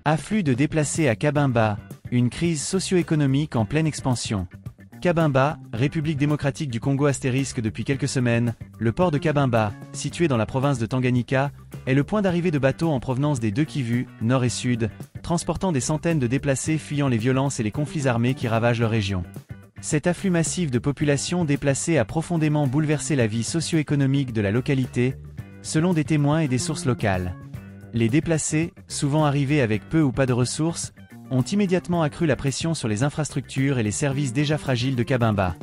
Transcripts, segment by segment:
Afflux de déplacés à Cabinda, une crise socio-économique en pleine expansion. Cabinda, République démocratique du Congo astérisque depuis quelques semaines, le port de Cabinda, situé dans la province de Tanganyika, est le point d'arrivée de bateaux en provenance des deux Kivu, nord et sud, transportant des centaines de déplacés fuyant les violences et les conflits armés qui ravagent leur région. Cet afflux massif de population déplacée a profondément bouleversé la vie socio-économique de la localité, selon des témoins et des sources locales. Les déplacés, souvent arrivés avec peu ou pas de ressources, ont immédiatement accru la pression sur les infrastructures et les services déjà fragiles de Cabinda.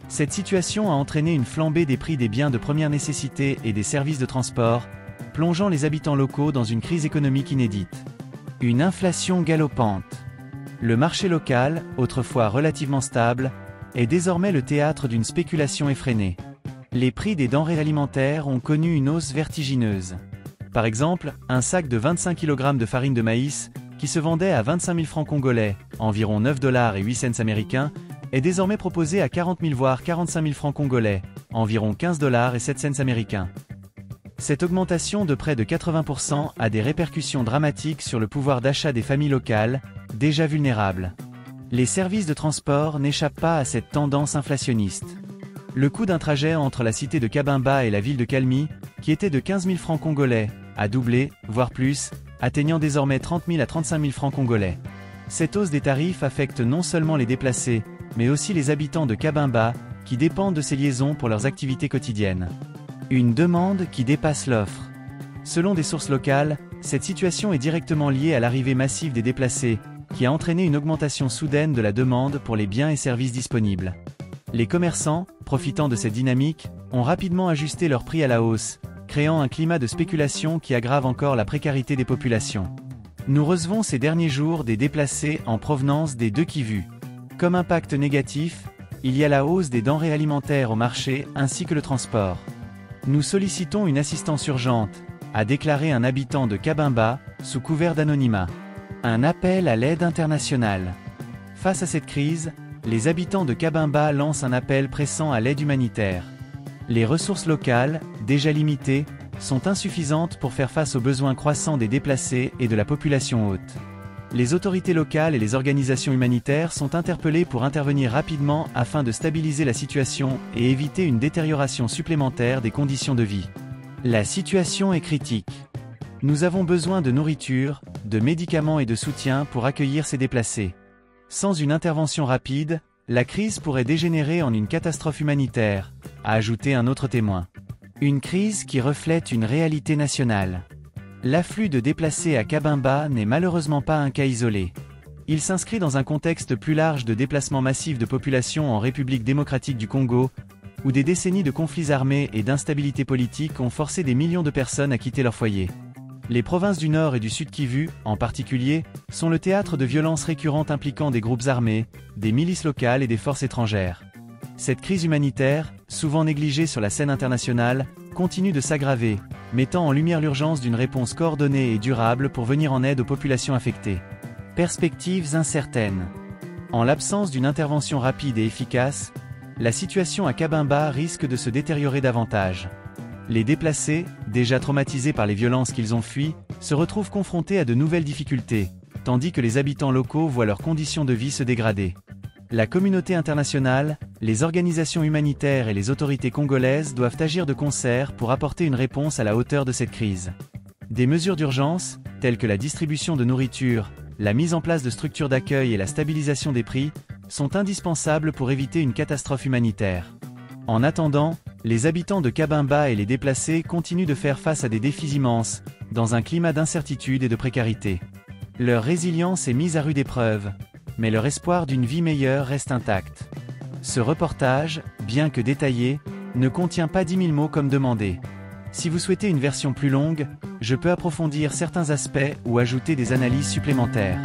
Cette situation a entraîné une flambée des prix des biens de première nécessité et des services de transport, plongeant les habitants locaux dans une crise économique inédite. Une inflation galopante. Le marché local, autrefois relativement stable, est désormais le théâtre d'une spéculation effrénée. Les prix des denrées alimentaires ont connu une hausse vertigineuse. Par exemple, un sac de 25 kg de farine de maïs, qui se vendait à 25 000 francs congolais, environ 9 $ et 8 cents américains, est désormais proposé à 40 000 voire 45 000 francs congolais, environ 15 $ et 7 cents américains. Cette augmentation de près de 80% a des répercussions dramatiques sur le pouvoir d'achat des familles locales, déjà vulnérables. Les services de transport n'échappent pas à cette tendance inflationniste. Le coût d'un trajet entre la cité de Cabinda et la ville de Kalmi, qui était de 15 000 francs congolais, a doublé, voire plus, atteignant désormais 30 000 à 35 000 francs congolais. Cette hausse des tarifs affecte non seulement les déplacés, mais aussi les habitants de Cabinda, qui dépendent de ces liaisons pour leurs activités quotidiennes. Une demande qui dépasse l'offre. Selon des sources locales, cette situation est directement liée à l'arrivée massive des déplacés, qui a entraîné une augmentation soudaine de la demande pour les biens et services disponibles. Les commerçants, profitant de cette dynamique, ont rapidement ajusté leurs prix à la hausse, créant un climat de spéculation qui aggrave encore la précarité des populations. Nous recevons ces derniers jours des déplacés en provenance des deux Kivu. Comme impact négatif, il y a la hausse des denrées alimentaires au marché ainsi que le transport. Nous sollicitons une assistance urgente, a déclaré un habitant de Cabinda, sous couvert d'anonymat. Un appel à l'aide internationale. Face à cette crise, les habitants de Cabinda lancent un appel pressant à l'aide humanitaire. Les ressources locales, déjà limitées, sont insuffisantes pour faire face aux besoins croissants des déplacés et de la population haute. Les autorités locales et les organisations humanitaires sont interpellées pour intervenir rapidement afin de stabiliser la situation et éviter une détérioration supplémentaire des conditions de vie. La situation est critique. Nous avons besoin de nourriture, de médicaments et de soutien pour accueillir ces déplacés. Sans une intervention rapide, la crise pourrait dégénérer en une catastrophe humanitaire, a ajouté un autre témoin. Une crise qui reflète une réalité nationale. L'afflux de déplacés à Cabinda n'est malheureusement pas un cas isolé. Il s'inscrit dans un contexte plus large de déplacement massif de population en République démocratique du Congo, où des décennies de conflits armés et d'instabilité politique ont forcé des millions de personnes à quitter leur foyer. Les provinces du Nord et du Sud Kivu, en particulier, sont le théâtre de violences récurrentes impliquant des groupes armés, des milices locales et des forces étrangères. Cette crise humanitaire, souvent négligée sur la scène internationale, continue de s'aggraver, mettant en lumière l'urgence d'une réponse coordonnée et durable pour venir en aide aux populations affectées. Perspectives incertaines. En l'absence d'une intervention rapide et efficace, la situation à Cabinda risque de se détériorer davantage. Les déplacés, déjà traumatisés par les violences qu'ils ont fuies, se retrouvent confrontés à de nouvelles difficultés, tandis que les habitants locaux voient leurs conditions de vie se dégrader. La communauté internationale, les organisations humanitaires et les autorités congolaises doivent agir de concert pour apporter une réponse à la hauteur de cette crise. Des mesures d'urgence, telles que la distribution de nourriture, la mise en place de structures d'accueil et la stabilisation des prix, sont indispensables pour éviter une catastrophe humanitaire. En attendant, les habitants de Cabinda et les déplacés continuent de faire face à des défis immenses, dans un climat d'incertitude et de précarité. Leur résilience est mise à rude épreuve, mais leur espoir d'une vie meilleure reste intact. Ce reportage, bien que détaillé, ne contient pas 10 000 mots comme demandé. Si vous souhaitez une version plus longue, je peux approfondir certains aspects ou ajouter des analyses supplémentaires.